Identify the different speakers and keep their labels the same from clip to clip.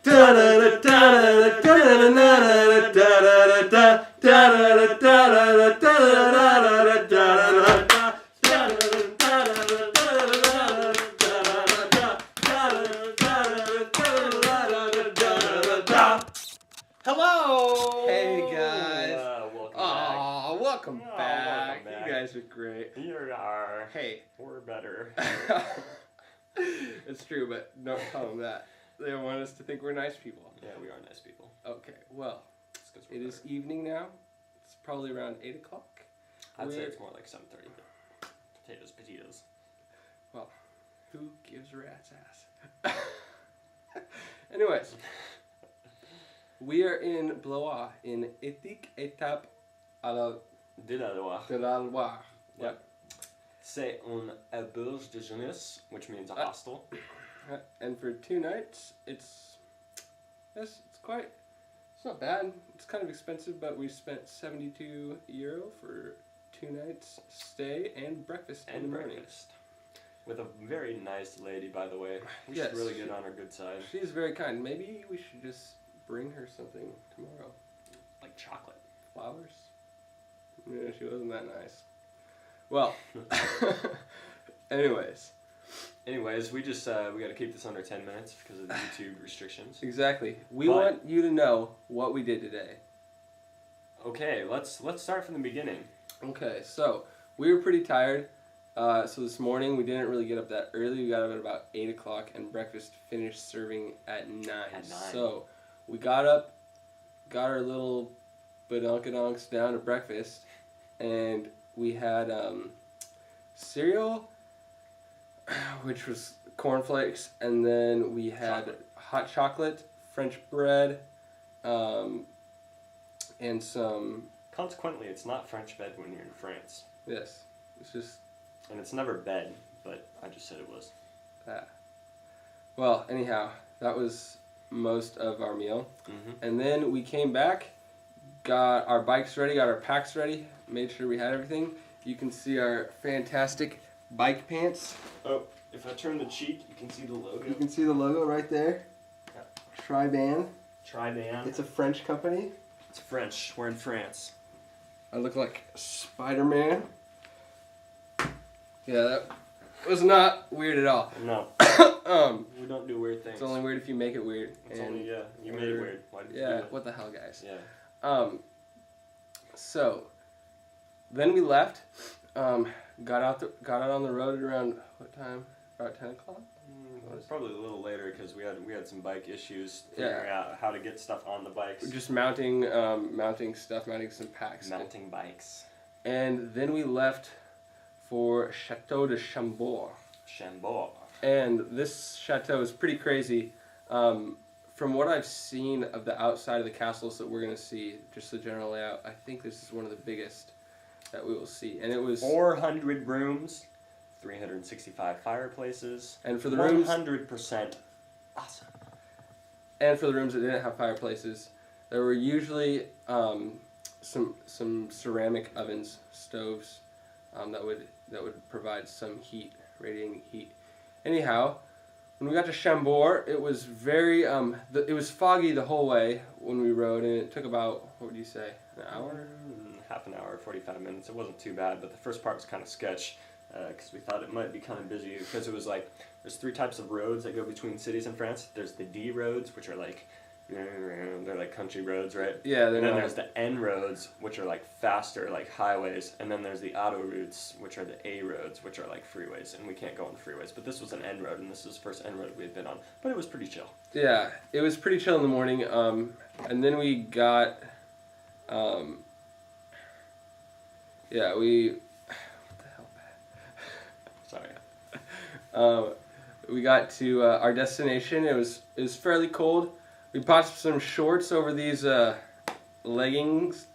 Speaker 1: Hello!
Speaker 2: Hey guys!
Speaker 1: Welcome back.
Speaker 2: Welcome back.
Speaker 1: You guys are great.
Speaker 2: You are.
Speaker 1: Hey.
Speaker 2: We're better.
Speaker 1: It's true, but don't tell them that. They want us to think we're nice people.
Speaker 2: Yeah, we are nice people.
Speaker 1: Okay, well,
Speaker 2: It
Speaker 1: is evening now. It's probably around 8 o'clock.
Speaker 2: I'd say it's more like 7:30. Potatoes.
Speaker 1: Well, who gives a rat's ass? Anyways, we are in Blois, in Éthique Étape
Speaker 2: De la Loire.
Speaker 1: de la Loire.
Speaker 2: Yep. C'est un auberge de jeunesse, which means a hostel.
Speaker 1: And for 2 nights, it's not bad. It's kind of expensive, but we spent €72 for 2 nights stay and breakfast in the morning.
Speaker 2: With a very nice lady, by the way. We should really get on her good side.
Speaker 1: She's very kind. Maybe we should just bring her something tomorrow.
Speaker 2: Like chocolate.
Speaker 1: Flowers? Yeah, she wasn't that nice. Well, anyways, we just we got to keep this under 10 minutes because of the YouTube restrictions. Exactly. We want you to know what we did today.
Speaker 2: Okay, let's start from the beginning.
Speaker 1: Okay, so we were pretty tired. So this morning we didn't really get up that early. We got up at about 8 o'clock, and breakfast finished serving at 9. So we got up, got our little badonkadonks down to breakfast, and we had cereal, which was cornflakes, and then we had hot chocolate, French bread, and some...
Speaker 2: Consequently, it's not French bed when you're in France.
Speaker 1: Yes, it's just...
Speaker 2: And it's never bed, but I just said it was.
Speaker 1: Well, anyhow, that was most of our meal.
Speaker 2: Mm-hmm.
Speaker 1: And then we came back, got our bikes ready, got our packs ready, made sure we had everything. You can see our fantastic bike pants.
Speaker 2: Oh, if I turn the cheek, you can see the logo.
Speaker 1: You can see the logo right there.
Speaker 2: Yeah.
Speaker 1: Tri-Band.
Speaker 2: Tri-Band.
Speaker 1: It's a French company.
Speaker 2: It's French. We're in France.
Speaker 1: I look like Spider-Man. Yeah, that was not weird at all.
Speaker 2: No. We don't do weird things.
Speaker 1: It's only weird if you make it weird.
Speaker 2: It's only, you made it weird. Why did you do it?
Speaker 1: What the hell, guys?
Speaker 2: Yeah.
Speaker 1: So, then we left, got out on the road at around, what time? About 10 o'clock?
Speaker 2: Probably a little later because we had some bike issues figuring out how to get stuff on the bikes.
Speaker 1: Just mounting stuff, mounting some packs.
Speaker 2: Mounting bikes.
Speaker 1: And then we left for Chateau de Chambord.
Speaker 2: Chambord.
Speaker 1: And this chateau is pretty crazy. From what I've seen of the outside of the castles that we're going to see, just the general layout, I think this is one of the biggest that we will see. And it was
Speaker 2: 400 rooms, 365 fireplaces,
Speaker 1: and for the rooms
Speaker 2: 100% awesome.
Speaker 1: And for the rooms that didn't have fireplaces, there were usually some ceramic ovens, stoves, that would provide some heat, radiating heat. Anyhow, when we got to Chambord, it was very it was foggy the whole way when we rode, and it took about, what would you say, an hour?
Speaker 2: Half an hour, 45 minutes. It wasn't too bad, but the first part was kind of sketch because we thought it might be kind of busy because it was like there's 3 types of roads that go between cities in France. There's the D roads, which are like they're like country roads, right?
Speaker 1: Yeah,
Speaker 2: and then there's the N roads, which are like faster, like highways, and then there's the autoroutes, which are the A roads, which are like freeways, and we can't go on the freeways. But this was an N road, and this was the first N road we had been on, but it was pretty chill.
Speaker 1: Yeah, it was pretty chill in the morning, and then we got, what the hell?
Speaker 2: Sorry.
Speaker 1: We got to our destination. It was fairly cold. We bought some shorts over these leggings,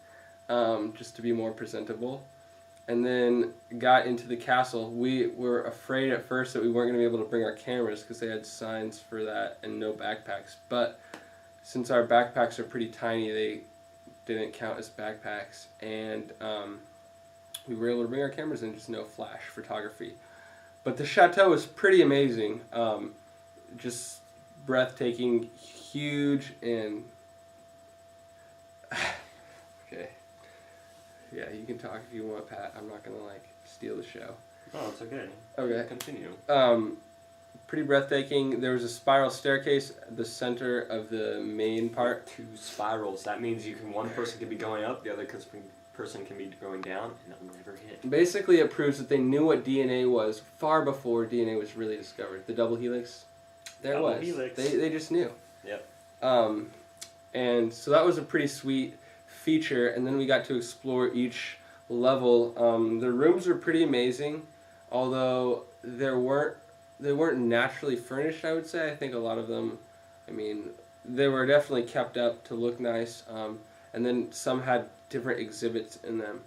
Speaker 1: just to be more presentable, and then got into the castle. We were afraid at first that we weren't going to be able to bring our cameras because they had signs for that and no backpacks. But since our backpacks are pretty tiny, they didn't count as backpacks, and we were able to bring our cameras in, just no flash photography. But the chateau is pretty amazing. Just breathtaking, huge, and okay. Yeah, you can talk if you want, Pat. I'm not gonna steal the show.
Speaker 2: Oh, it's okay.
Speaker 1: Okay.
Speaker 2: Continue.
Speaker 1: Pretty breathtaking. There was a spiral staircase at the center of the main part.
Speaker 2: 2 spirals. That means one person can be going up, the other person can be going down, and it'll never hit.
Speaker 1: Basically, it proves that they knew what DNA was far before DNA was really discovered. The double helix. There it was.
Speaker 2: Helix.
Speaker 1: They just knew.
Speaker 2: Yep.
Speaker 1: And so that was a pretty sweet feature. And then we got to explore each level. The rooms are pretty amazing, although they weren't naturally furnished, I would say. I think a lot of them, they were definitely kept up to look nice. And then some had different exhibits in them.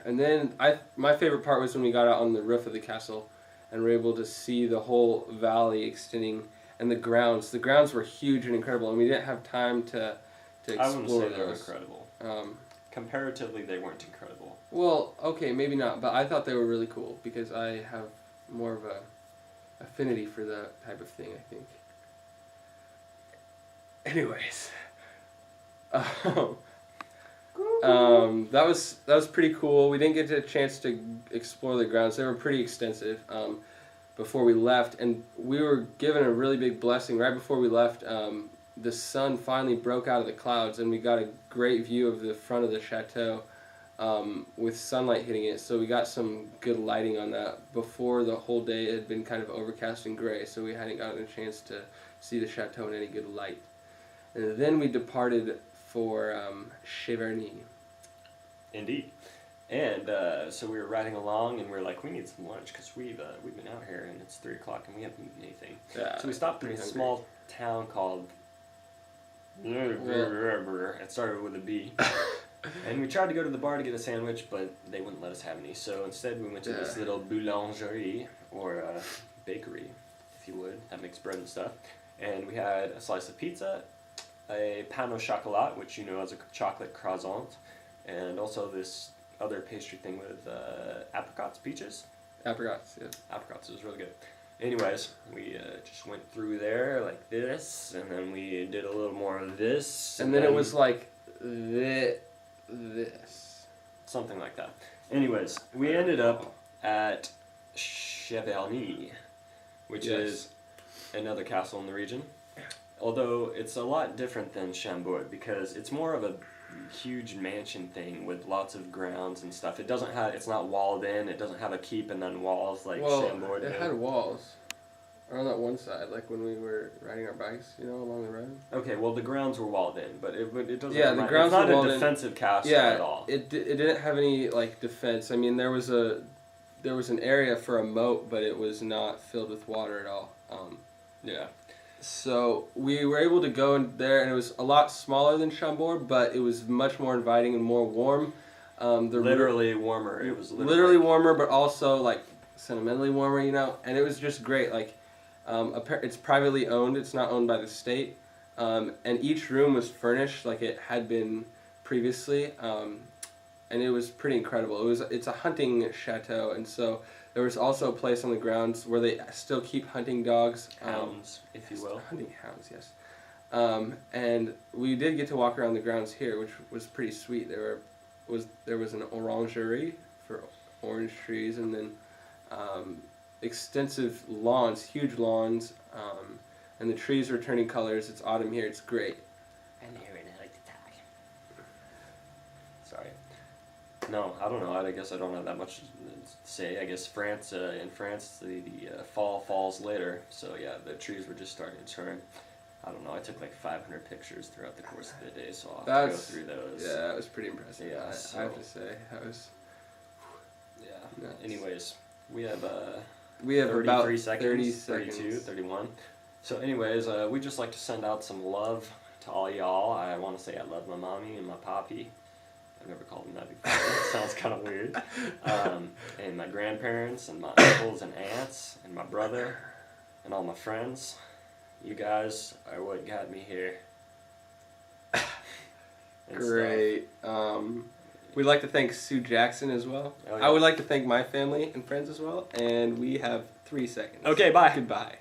Speaker 1: And then my favorite part was when we got out on the roof of the castle and were able to see the whole valley extending and the grounds. The grounds were huge and incredible, and we didn't have time to explore
Speaker 2: I wouldn't say
Speaker 1: those.
Speaker 2: they were incredible. Comparatively, they weren't incredible.
Speaker 1: Well, okay, maybe not, but I thought they were really cool because I have more of a affinity for that type of thing, I think. Anyways, that was pretty cool. We didn't get a chance to explore the grounds. They were pretty extensive before we left, and we were given a really big blessing right before we left. The sun finally broke out of the clouds, and we got a great view of the front of the chateau with sunlight hitting it. So we got some good lighting on that before the whole day had been kind of overcast and gray, so we hadn't gotten a chance to see the chateau in any good light. And then we departed for Cheverny.
Speaker 2: Indeed. And so we were riding along, and we were like, we need some lunch because we've been out here and it's 3 o'clock and we haven't eaten anything.
Speaker 1: Yeah,
Speaker 2: so we stopped in a small town called. It started with a B. And we tried to go to the bar to get a sandwich, but they wouldn't let us have any. So instead, we went to this little boulangerie or bakery, if you would, that makes bread and stuff. And we had a slice of pizza, a pain au chocolat, which you know as a chocolate croissant, and also this other pastry thing with apricots, peaches.
Speaker 1: Apricots, yeah.
Speaker 2: Apricots, it was really good. Anyways, we just went through there like this, and then we did a little more of this.
Speaker 1: And then it was like this.
Speaker 2: Something like that. Anyways, we ended up at Cheverny, which is another castle in the region. Although it's a lot different than Chambord because it's more of a huge mansion thing with lots of grounds and stuff. It's not walled in. It doesn't have a keep and then walls like Chambord.
Speaker 1: It had walls on that one side, like when we were riding our bikes, along the road.
Speaker 2: Okay, well the grounds were walled in, but it doesn't.
Speaker 1: Yeah, the grounds
Speaker 2: were walled in. It's not a defensive castle at all.
Speaker 1: It didn't have any defense. There was an area for a moat, but it was not filled with water at all.
Speaker 2: Yeah.
Speaker 1: So we were able to go in there, and it was a lot smaller than Chambord, but it was much more inviting and more warm.
Speaker 2: Literally warmer. It was
Speaker 1: literally warmer, but also sentimentally warmer, And it was just great. It's privately owned. It's not owned by the state, and each room was furnished like it had been previously, and it was pretty incredible. It's a hunting chateau, and so. There was also a place on the grounds where they still keep hunting dogs.
Speaker 2: Hounds, if you will.
Speaker 1: Hunting hounds, yes. And we did get to walk around the grounds here, which was pretty sweet. There was an orangerie for orange trees, and then extensive lawns, huge lawns, and the trees were turning colors. It's autumn here. It's great.
Speaker 2: And here and I like to talk. Sorry. No, I don't know. I guess I don't have that much to say. I guess in France, the fall falls later. So yeah, the trees were just starting to turn. I don't know. I took 500 pictures throughout the course of the day, so I'll have to go through those.
Speaker 1: Yeah, that was pretty impressive.
Speaker 2: Yeah,
Speaker 1: I have to say that was.
Speaker 2: Yeah.
Speaker 1: Nuts.
Speaker 2: Anyways, we have
Speaker 1: about
Speaker 2: 30 seconds,
Speaker 1: 30
Speaker 2: 32,
Speaker 1: seconds.
Speaker 2: 31. So anyways, we just like to send out some love to all y'all. I want to say I love my mommy and my poppy. I've never called them that before. It sounds kind of weird. And my grandparents and my uncles and aunts and my brother and all my friends. You guys are what got me here.
Speaker 1: Great. We'd like to thank Sue Jackson as well.
Speaker 2: Oh, yeah.
Speaker 1: I would like to thank my family and friends as well. And we have 3 seconds.
Speaker 2: Okay, bye.
Speaker 1: Goodbye.